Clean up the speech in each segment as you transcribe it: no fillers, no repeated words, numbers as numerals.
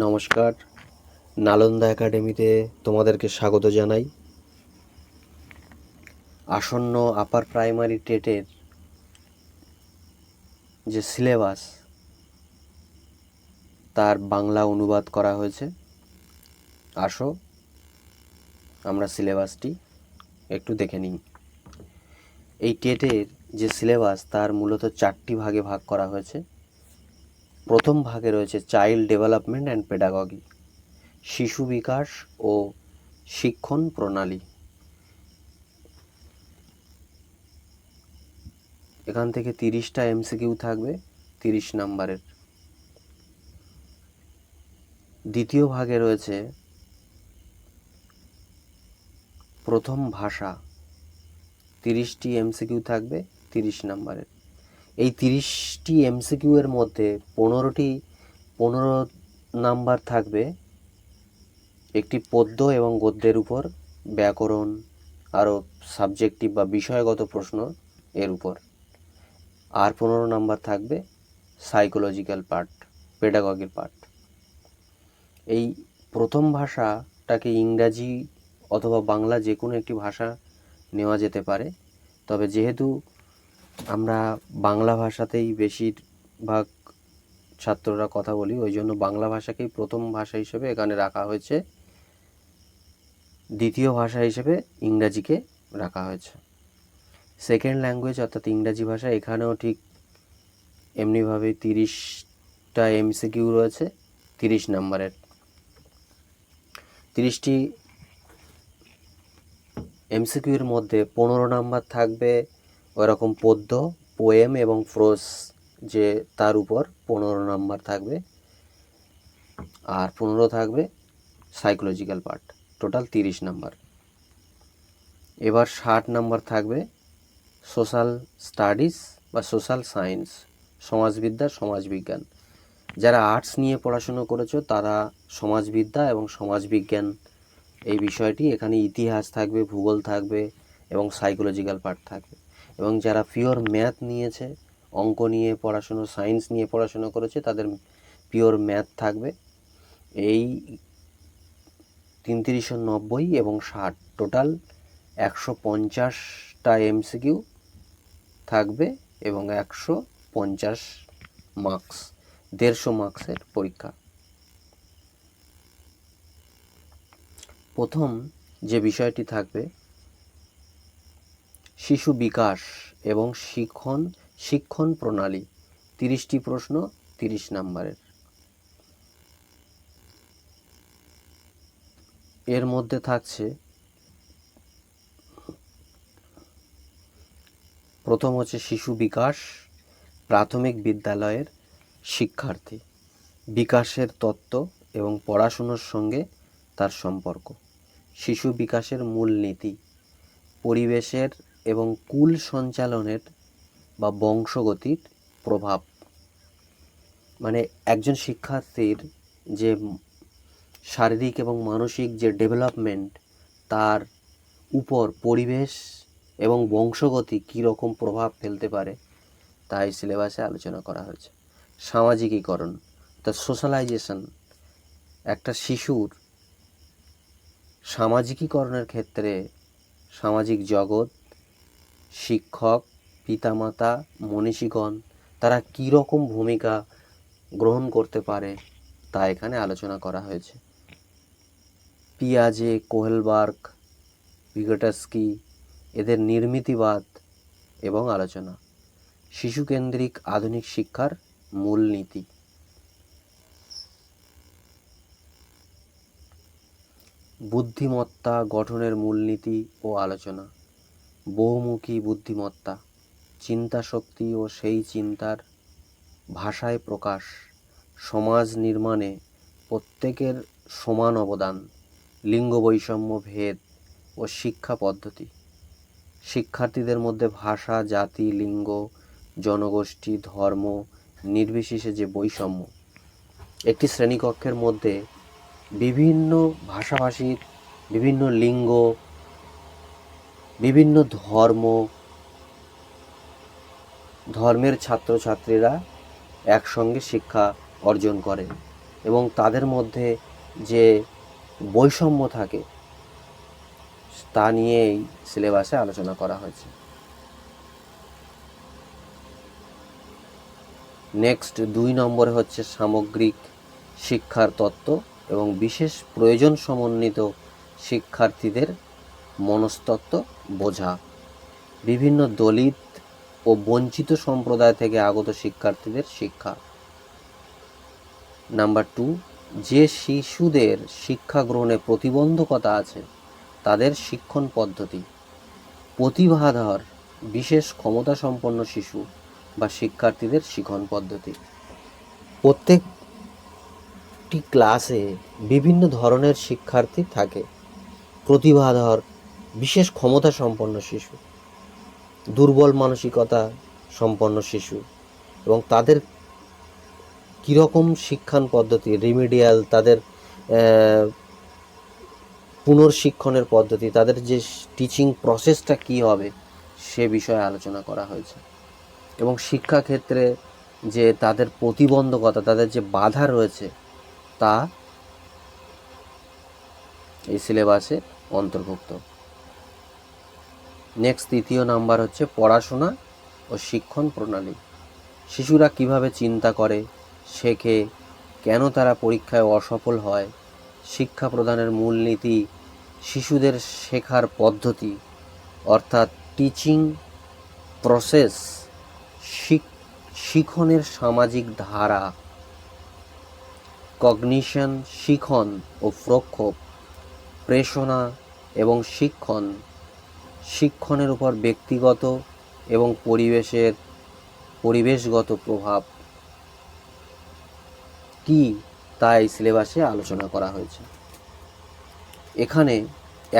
নমস্কার, নালন্দা একাডেমিতে তোমাদেরকে স্বাগত জানাই। আসন্ন আপার প্রাইমারি টেটের যে সিলেবাস তার বাংলা অনুবাদ করা হয়েছে। আসো আমরা সিলেবাসটি একটু দেখে নিই। এই টেটের যে সিলেবাস তার মূলত 4টি ভাগে ভাগ করা হয়েছে। প্রথম ভাগে রয়েছে চাইল্ড ডেভেলপমেন্ট অ্যান্ড পেডাগগি, শিশু বিকাশ ও শিক্ষণ প্রণালী। এখান থেকে 30টা এমসিকিউ থাকবে 30 নাম্বারের। দ্বিতীয় ভাগে রয়েছে প্রথম ভাষা, 30টি এমসিকিউ থাকবে 30 নাম্বারের। এই 30টি এমসিকিউ এর মধ্যে 15 নাম্বার থাকবে একটি পদ্য এবং গদ্যের উপর, ব্যাকরণ, আরও সাবজেক্টিভ বা বিষয়গত প্রশ্ন এর উপর। আর 15 নাম্বার থাকবে সাইকোলজিক্যাল পার্ট, পেডাগগির পার্ট। এই প্রথম ভাষাটাকে ইংরাজি অথবা বাংলা যে কোনো একটি ভাষা নেওয়া যেতে পারে, তবে যেহেতু আমরা বাংলা ভাষাতেই বেশিরভাগ ছাত্ররা কথা বলি, ওই জন্য বাংলা ভাষাকেই প্রথম ভাষা হিসেবে এখানে রাখা হয়েছে, দ্বিতীয় ভাষা হিসেবে ইংরাজিকে রাখা হয়েছে। সেকেন্ড ল্যাঙ্গুয়েজ অর্থাৎ ইংরাজি ভাষা, এখানেও ঠিক এমনিভাবে 30টা এমসিকিউ রয়েছে 30 নাম্বারের। 30টি এমসিকিউর মধ্যে 15 নাম্বার থাকবে ওরকম পদ্য, পোয়েম এবং প্রোজ, যে তার উপর 15 নাম্বার থাকবে, আর 15 থাকবে সাইকোলজিক্যাল পার্ট, টোটাল 30 নাম্বার। এবার 60 নাম্বার থাকবে সোশ্যাল স্টাডিজ বা সোশ্যাল সায়েন্স, সমাজবিদ্যা, সমাজবিজ্ঞান। যারা আর্টস নিয়ে পড়াশুনো করেছো তারা সমাজবিদ্যা এবং সমাজবিজ্ঞান এই বিষয়টি, এখানে ইতিহাস থাকবে, ভূগোল থাকবে এবং সাইকোলজিক্যাল পার্ট থাকবে। এবং যারা পিওর ম্যাথ নিয়েছে, অঙ্ক নিয়ে পড়াশুনো, সায়েন্স নিয়ে পড়াশুনো করেছে, তাদের পিওর ম্যাথ থাকবে। এই 3390 এবং 60, টোটাল 150টা এমসিকিউ থাকবে এবং 150 মার্কস, 150 মার্কসের পরীক্ষা। প্রথম যে বিষয়টি থাকবে শিশু বিকাশ এবং শিক্ষণ প্রণালী, 30টি প্রশ্ন 30 নাম্বারের। এর মধ্যে থাকছে প্রথম হচ্ছে শিশু বিকাশ, প্রাথমিক বিদ্যালয়ের শিক্ষার্থী, বিকাশের তত্ত্ব এবং পড়াশুনোর সঙ্গে তার সম্পর্ক, শিশু বিকাশের মূলনীতি, পরিবেশের এবং কুল সঞ্চালনের বা বংশগতির প্রভাব। মানে একজন শিক্ষার্থীর যে শারীরিক এবং মানসিক যে ডেভেলপমেন্ট, তার উপর পরিবেশ এবং বংশগতি কী রকম প্রভাব ফেলতে পারে তা এই সিলেবাসে আলোচনা করা হয়েছে। সামাজিকীকরণ, দ্য সোশ্যালাইজেশন, একটা শিশুর সামাজিকীকরণের ক্ষেত্রে সামাজিক জগৎ, শিক্ষক, পিতামাতা, মনীষীগণ তারা কী রকম ভূমিকা গ্রহণ করতে পারে তা এখানে আলোচনা করা হয়েছে। পিয়াজে, কোহেলবার্গ, ভিগোটস্কি এদের নির্মিতিবাদ এবং আলোচনা, শিশুকেন্দ্রিক আধুনিক শিক্ষার মূলনীতি। বুদ্ধিমত্তা গঠনের মূলনীতি ও আলোচনা, বহুমুখী বুদ্ধিমত্তা, চিন্তাশক্তি ও সেই চিন্তার ভাষায় প্রকাশ, সমাজ নির্মাণে প্রত্যেকের সমান অবদান, লিঙ্গ বৈষম্য, ভেদ ও শিক্ষা পদ্ধতি, শিক্ষার্থীদের মধ্যে ভাষা, জাতি, লিঙ্গ, জনগোষ্ঠী, ধর্ম নির্বিশেষে যে বৈষম্য, একটি শ্রেণীকক্ষের মধ্যে বিভিন্ন ভাষাভাষীর, বিভিন্ন লিঙ্গ, বিভিন্ন ধর্মের ছাত্রছাত্রীরা একসঙ্গে শিক্ষা অর্জন করে, এবং তাদের মধ্যে যে বৈষম্য থাকে তা নিয়ে এই সিলেবাসে আলোচনা করা হয়েছে। নেক্সট 2 নম্বরে হচ্ছে সামগ্রিক শিক্ষার তত্ত্ব এবং বিশেষ প্রয়োজন সমন্বিত শিক্ষার্থীদের মনস্তত্ত্ব বোঝা। বিভিন্ন দলিত ও বঞ্চিত সম্প্রদায় থেকে আগত শিক্ষার্থীদের শিক্ষা। নাম্বার 2, যে শিশুদের শিক্ষা গ্রহণে প্রতিবন্ধকতা আছে তাদের শিক্ষণ পদ্ধতি। প্রতিভাধর বিশেষ ক্ষমতা সম্পন্ন শিশু বা শিক্ষার্থীদের শিক্ষণ পদ্ধতি। প্রত্যেকটি ক্লাসে বিভিন্ন ধরনের শিক্ষার্থী থাকে। প্রতিভাধর বিশেষ ক্ষমতা সম্পন্ন শিশু, দুর্বল মানসিকতা সম্পন্ন শিশু এবং তাদের কীরকম শিক্ষণ পদ্ধতি, রিমিডিয়াল, তাদের পুনর্শিক্ষণের পদ্ধতি, তাদের যে টিচিং প্রসেসটা কী হবে সে বিষয়ে আলোচনা করা হয়েছে। এবং শিক্ষাক্ষেত্রে যে তাদের প্রতিবন্ধকতা, তাদের যে বাধা রয়েছে তা এই সিলেবাসে অন্তর্ভুক্ত। নেক্সট 3 নাম্বার হচ্ছে পড়াশোনা ও শিক্ষণ প্রণালী। শিশুরা কিভাবে চিন্তা করে, শেখে, কেন তারা পরীক্ষায় অসফল হয়, শিক্ষা প্রদানের মূলনীতি, শিশুদের শেখার পদ্ধতি অর্থাৎ টিচিং প্রসেস, শিখনের সামাজিক ধারা, কগনিশন শিখন ও প্রক্ষোভ, প্রেষণা এবং শিক্ষণের উপর ব্যক্তিগত এবং পরিবেশগত প্রভাব কি তা এই সিলেবাসে আলোচনা করা হয়েছে। এখানে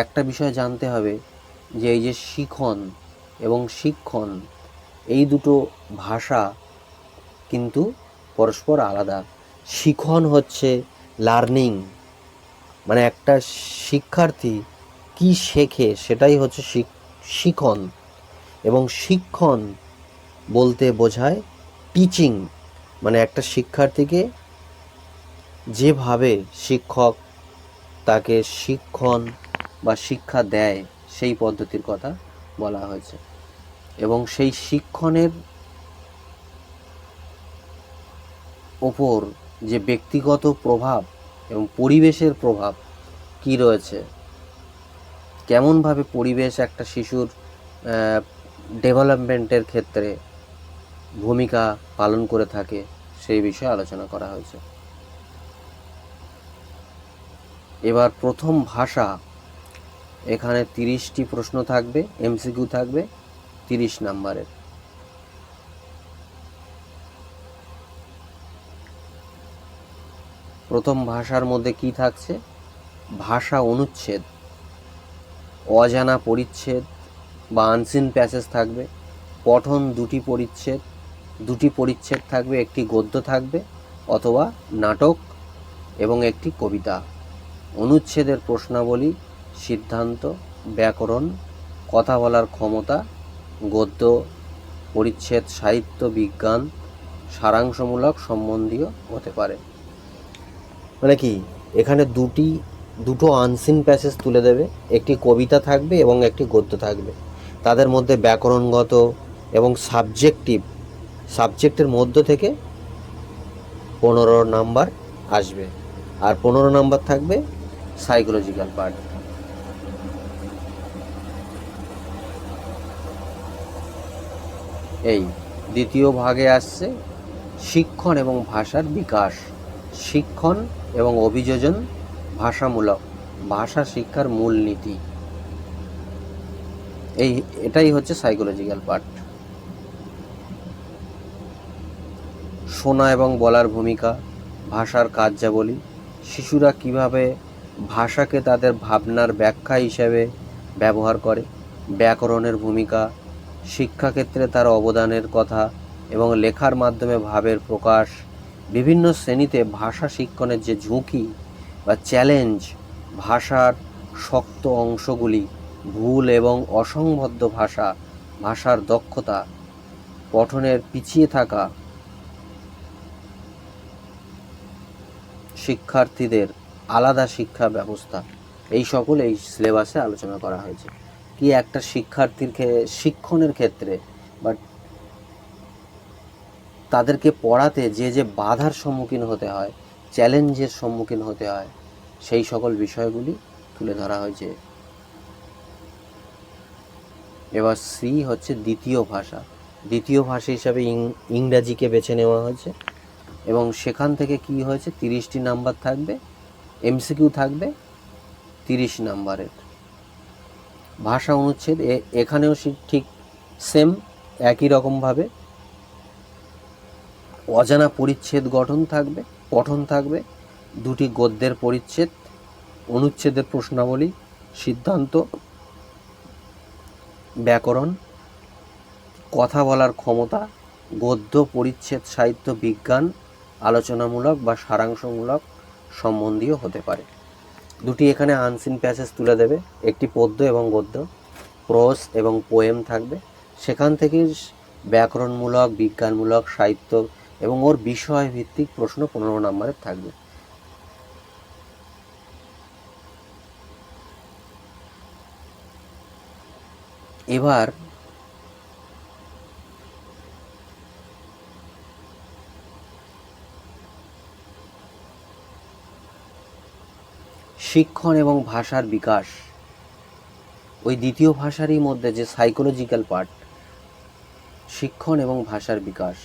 একটা বিষয় জানতে হবে যে এই যে শিখন এবং শিক্ষণ এই দুটো ভাষা কিন্তু পরস্পর আলাদা। শিখন হচ্ছে লার্নিং, মানে একটা শিক্ষার্থী কি শেখে সেটাই হচ্ছে শিখন, এবং শিক্ষণ বলতে বোঝায় টিচিং, মানে একটা শিক্ষার্থীকে যেভাবে শিক্ষক তাকে শিক্ষণ বা শিক্ষা দেয় সেই পদ্ধতির কথা বলা হয়েছে। এবং সেই শিক্ষণের ওপর যে ব্যক্তিগত প্রভাব এবং পরিবেশের প্রভাব কি রয়েছে, কেমনভাবে পরিবেশ একটা শিশুর ডেভেলপমেন্টের ক্ষেত্রে ভূমিকা পালন করে থাকে সেই বিষয়ে আলোচনা করা হয়েছে। এবার প্রথম ভাষা, এখানে 30টি প্রশ্ন থাকবে, এমসিকিউ থাকবে 30 নাম্বারের। প্রথম ভাষার মধ্যে কি থাকছে? ভাষা অনুচ্ছেদ, অজানা পরিচ্ছেদ বা আনসিন প্যাসেজ থাকবে, পঠন 2টি পরিচ্ছেদ থাকবে, একটি গদ্য থাকবে অথবা নাটক এবং একটি কবিতা। অনুচ্ছেদের প্রশ্নাবলী, সিদ্ধান্ত, ব্যাকরণ, কথা বলার ক্ষমতা, গদ্য পরিচ্ছেদ সাহিত্য, বিজ্ঞান, সারাংশমূলক সম্বন্ধীয় হতে পারে। মানে কি, এখানে দুটো আনসিন প্যাসেজ তুলে দেবে, একটি কবিতা থাকবে এবং একটি গদ্য থাকবে। তাদের মধ্যে ব্যাকরণগত এবং সাবজেক্টের মধ্য থেকে 15 নাম্বার আসবে, আর 15 নাম্বার থাকবে সাইকোলজিক্যাল পার্ট। এই দ্বিতীয় ভাগে আসছে শিক্ষণ এবং ভাষার বিকাশ, শিক্ষণ এবং অভিযোজন, ভাষামূলক, ভাষা শিক্ষার মূলনীতি। এটাই হচ্ছে সাইকোলজিক্যাল পার্ট। শোনা এবং বলার ভূমিকা, ভাষার কার্যাবলী, শিশুরা কিভাবে ভাষাকে তাদের ভাবনার ব্যাখ্যা হিসেবে ব্যবহার করে, ব্যাকরণের ভূমিকা, শিক্ষাক্ষেত্রে তার অবদানের কথা এবং লেখার মাধ্যমে ভাবের প্রকাশ, বিভিন্ন শ্রেণীতে ভাষা শিক্ষণের যে ঝুঁকি বা চ্যালেঞ্জ, ভাষার শক্ত অংশগুলি, ভুল এবং অসংবদ্ধ ভাষা, ভাষার দক্ষতা, পঠনের পিছিয়ে থাকা, শিক্ষার্থীদের আলাদা শিক্ষা ব্যবস্থা, এই সকল এই সিলেবাসে আলোচনা করা হয়েছে। কি একটা শিক্ষার্থীর শিক্ষণের ক্ষেত্রে বা তাদেরকে পড়াতে যে যে বাধার সম্মুখীন হতে হয়, চ্যালেঞ্জের সম্মুখীন হতে হয়, সেই সকল বিষয়গুলি তুলে ধরা হয়েছে। এবার সি হচ্ছে দ্বিতীয় ভাষা। দ্বিতীয় ভাষা হিসাবে ইংরাজিকে বেছে নেওয়া হয়েছে এবং সেখান থেকে কি হয়েছে, 30টি নাম্বার থাকবে, এমসিকিউ থাকবে 30 নাম্বারের। ভাষা অনুচ্ছেদ এখানেও ঠিক সেম একই রকমভাবে অজানা পরিচ্ছেদ পঠন থাকবে, 2টি গদ্যের পরিচ্ছেদ, অনুচ্ছেদের প্রশ্নাবলী, সিদ্ধান্ত, ব্যাকরণ, কথা বলার ক্ষমতা, গদ্য, পরিচ্ছেদ, সাহিত্য, বিজ্ঞান, আলোচনামূলক বা সারাংশমূলক সম্বন্ধীয় হতে পারে। 2টি এখানে আনসিন প্যাসেজ তুলে দেবে, একটি পদ্য এবং গদ্য, প্রোজ এবং পোয়েম থাকবে। সেখান থেকে ব্যাকরণমূলক, বিজ্ঞানমূলক, সাহিত্য এবং ওর বিষয় ভিত্তিক প্রশ্ন 15 নম্বরের থাকবে। এবার শিক্ষণ এবং ভাষার বিকাশ, ওই দ্বিতীয় ভাষারই মধ্যে যে সাইকোলজিক্যাল পার্ট, শিক্ষণ এবং ভাষার বিকাশ,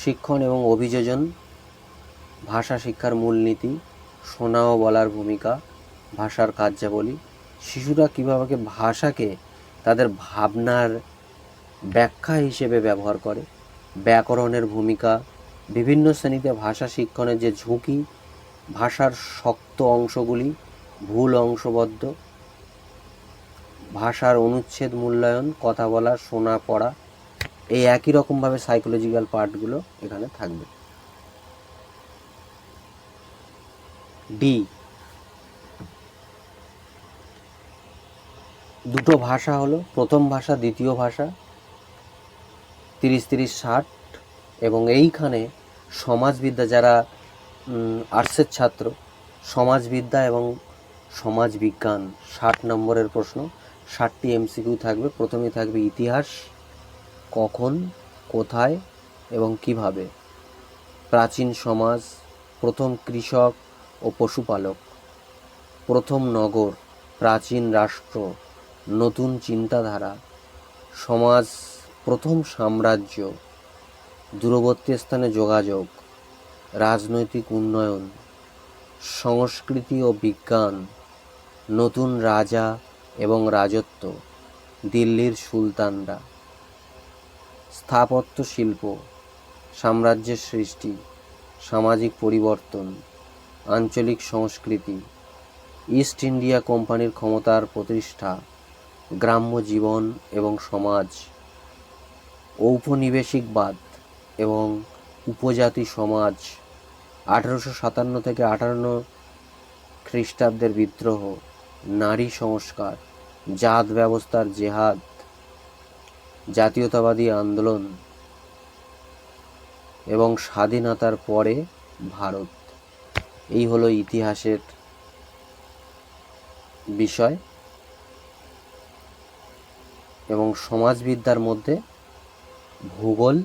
শিক্ষণ এবং অভিযোজন, ভাষা শিক্ষার মূলনীতি, শোনা ও বলার ভূমিকা, ভাষার কার্যাবলী, শিশুরা কীভাবে ভাষাকে তাদের ভাবনার ব্যাখ্যা হিসেবে ব্যবহার করে, ব্যাকরণের ভূমিকা, বিভিন্ন শ্রেণীতে ভাষা শিক্ষণের যে ঝুঁকি, ভাষার শক্ত অংশগুলি, ভুল অংশবদ্ধ, ভাষার অনুচ্ছেদ মূল্যায়ন, কথা বলা, শোনা, পড়া, এই একই রকমভাবে সাইকোলজিক্যাল পার্টগুলো এখানে থাকবে। ডি, 2টো ভাষা হলো, প্রথম ভাষা, দ্বিতীয় ভাষা, 30-30-60। এবং এইখানে সমাজবিদ্যা, যারা আর্টসের ছাত্র, সমাজবিদ্যা এবং সমাজবিজ্ঞান 60 নম্বরের প্রশ্ন, 60টি এমসিকিউ থাকবে। প্রথমে থাকবে ইতিহাস, কখন, কোথায় এবং কিভাবে, প্রাচীন সমাজ, প্রথম কৃষক ও পশুপালক, প্রথম নগর, প্রাচীন রাষ্ট্র, নতুন চিন্তাধারা, সমাজ, প্রথম সাম্রাজ্য, দূরবর্তী স্থানে যোগাযোগ, রাজনৈতিক উন্নয়ন, সংস্কৃতি ও বিজ্ঞান, নতুন রাজা এবং রাজত্ব, দিল্লির সুলতানরা, স্থাপত্য শিল্প, সাম্রাজ্যের সৃষ্টি, সামাজিক পরিবর্তন, আঞ্চলিক সংস্কৃতি, ইস্ট ইন্ডিয়া কোম্পানির ক্ষমতার প্রতিষ্ঠা, গ্রাম্য জীবন এবং সমাজ, ঔপনিবেশিকবাদ এবং উপজাতি সমাজ, 1857 থেকে 58 খ্রিস্টাব্দের বিদ্রোহ, নারী সংস্কার, জাত ব্যবস্থার জেহাদ, জাতীয়তাবাদী আন্দোলন এবং স্বাধীনতার পরে ভারত। এই হলো ইতিহাসের বিষয়। এবং সমাজবিদ্যার মধ্যে ভূগোল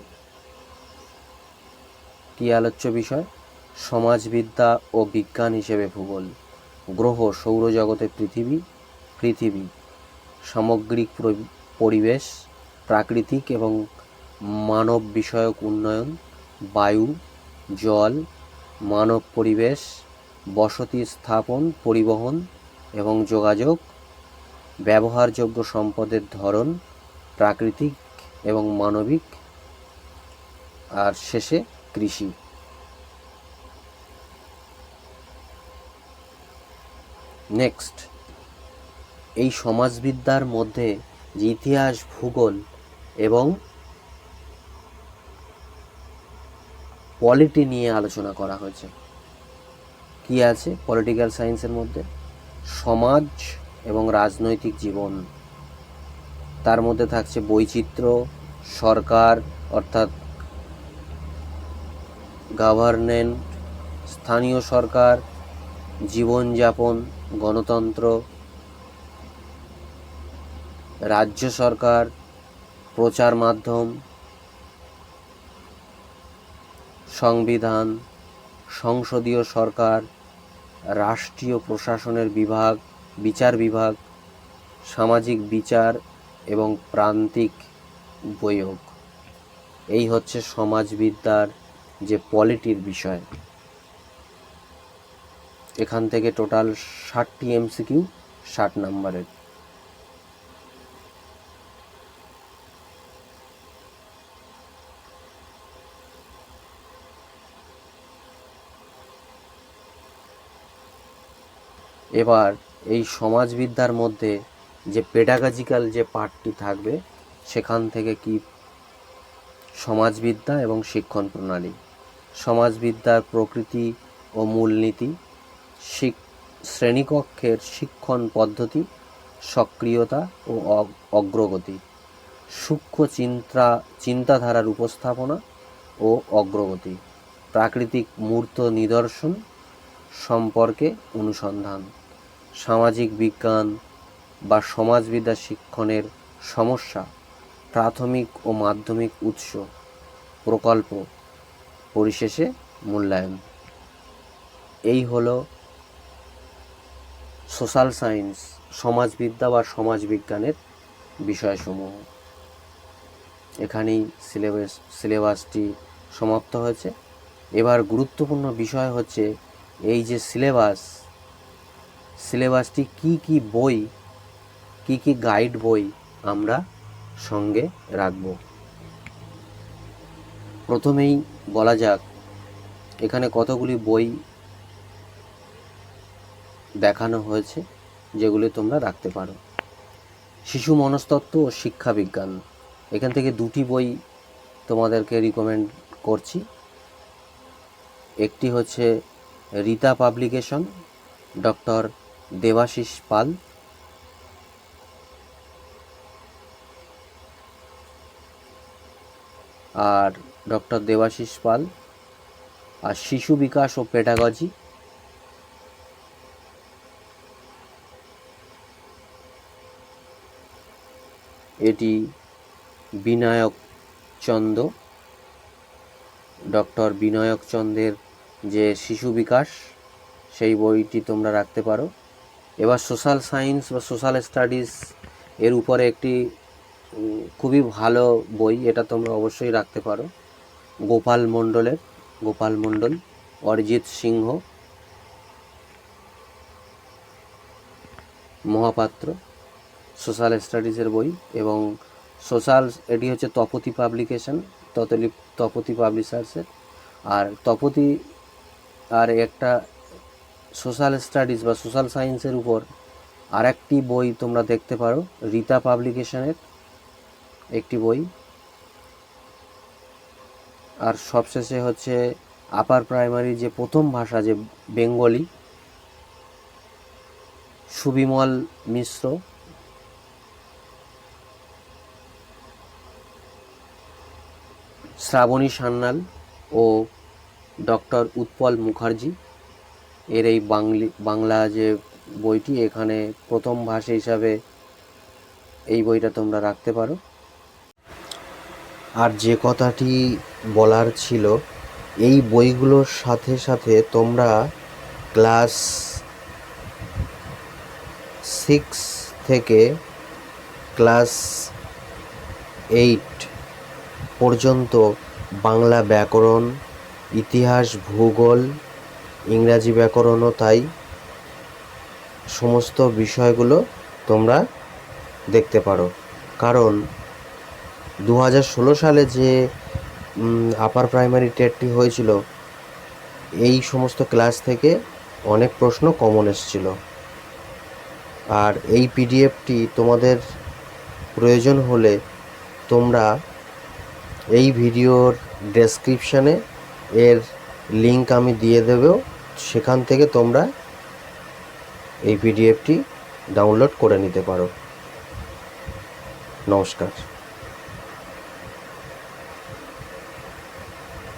কি আলোচ্য বিষয়, সমাজবিদ্যা ও বিজ্ঞান হিসেবে ভূগোল, গ্রহ, সৌরজগতে পৃথিবী, সামগ্রিক পরিবেশ, প্রাকৃতিক এবং মানব বিষয়ক উন্নয়ন, বায়ু, জল, মানব পরিবেশ, বসতি স্থাপন, পরিবহন এবং যোগাযোগ, ব্যবহারযোগ্য সম্পদের ধরন, প্রাকৃতিক এবং মানবিক, আর শেষে কৃষি। নেক্সট, এই সমাজবিদ্যার মধ্যে যে ইতিহাস, ভূগোল এবং পলিটি নিয়ে আলোচনা করা হয়েছে। কি আছে পলিটিক্যাল সায়েন্সের মধ্যে? সমাজ এবং রাজনৈতিক জীবন, তার মধ্যে থাকছে বৈচিত্র্য, সরকার অর্থাৎ গভর্নমেন্ট, স্থানীয় সরকার, জীবনযাপন, গণতন্ত্র, রাজ্য সরকার, প্রচার মাধ্যম, সংবিধান, সংসদীয় সরকার, রাষ্ট্রীয় প্রশাসনের বিভাগ, বিচার বিভাগ, সামাজিক বিচার এবং প্রান্তিক উপয়োগ। এই হচ্ছে সমাজবিদ্যার যে পলিটির বিষয়। এখান থেকে টোটাল 60টি এমসিকিউ, 60 নম্বরের। এবার এই সমাজবিদ্যার মধ্যে যে পেডাগজিক্যাল যে পার্টটি থাকবে, সেখান থেকে কি সমাজবিদ্যা এবং শিক্ষণ প্রণালী, সমাজবিদ্যার প্রকৃতি ও মূলনীতি, শ্রেণীকক্ষের শিক্ষণ পদ্ধতি, সক্রিয়তা ও অগ্রগতি, সূক্ষ্ম চিন্তাধারার উপস্থাপনা ও অগ্রগতি, প্রাকৃতিক মূর্ত নিদর্শন সম্পর্কে অনুসন্ধান, সামাজিক বিজ্ঞান বা সমাজবিদ্যা শিক্ষণের সমস্যা, প্রাথমিক ও মাধ্যমিক উৎস, প্রকল্প, পরিশেষে মূল্যায়ন। এই হলো সোশ্যাল সায়েন্স, সমাজবিদ্যা বা সমাজবিজ্ঞানের বিষয়সমূহ। এখানেই সিলেবাসটি সমাপ্ত হয়েছে। এবার গুরুত্বপূর্ণ বিষয় হচ্ছে এই যে সিলেবাসটি কি কি বই, কি কি গাইড বই আমরা সঙ্গে রাখব। প্রথমেই বলা যাক এখানে কতগুলি বই দেখানো হয়েছে যেগুলি তোমরা রাখতে পারো। শিশু মনস্তত্ত্ব ও শিক্ষা বিজ্ঞান, এখান থেকে 2টি বই তোমাদেরকে রিকমেন্ড করছি। একটি হচ্ছে রীতা পাবলিকেশন, ডক্টর দেবাশিস পাল, আর ডক্টর দেবাশিস পাল, আর শিশু বিকাশ ও পেডাগজি, এটি বিনায়ক চন্দ, ডক্টর বিনায়ক চন্দের যে শিশু বিকাশ, সেই বইটি তোমরা রাখতে পারো। এবার সোশ্যাল সায়েন্স বা সোশ্যাল স্টাডিজ এর উপরে একটি খুবই ভালো বই, এটা তোমরা অবশ্যই রাখতে পারো, গোপাল মণ্ডল, অরিজিৎ সিংহ মহাপাত্র, সোশ্যাল স্টাডিজের বই। এবং এটি হচ্ছে তপতি পাবলিকেশন, তপতি পাবলিশার্সের। আর তপতি আর একটা সোশ্যাল স্টাডিজ বা সোশ্যাল সায়েন্সের উপর আর একটি বই তোমরা দেখতে পারো, রীতা পাবলিকেশনের একটি বই। আর সবশেষে হচ্ছে আপার প্রাইমারি যে প্রথম ভাষা যে বেঙ্গলি, সুবিমল মিশ্র, শ্রাবণী সান্যাল ও ডক্টর উৎপল মুখার্জি এর এই বাংলা যে বইটি, এখানে প্রথম ভাষা হিসাবে এই বইটা তোমরা রাখতে পারো। আর যে কথাটি বলার ছিল, এই বইগুলোর সাথে সাথে তোমরা ক্লাস 6 থেকে ক্লাস 8 পর্যন্ত বাংলা ব্যাকরণ, ইতিহাস, ভূগোল, ইংরাজি ব্যাকরণও তাই, সমস্ত বিষয়গুলো তোমরা দেখতে পারো। কারণ 2016 সালে যে আপার প্রাইমারি টেটটি হয়েছিল, এই সমস্ত ক্লাস থেকে অনেক প্রশ্ন কমন এসেছিল। আর এই পিডিএফটি তোমাদের প্রয়োজন হলে তোমরা এই ভিডিওর ডেসক্রিপশানে এর লিঙ্ক আমি দিয়ে দেব, সেখান থেকে তোমরা এই পিডিএফটি ডাউনলোড করে নিতে পারো। নমস্কার।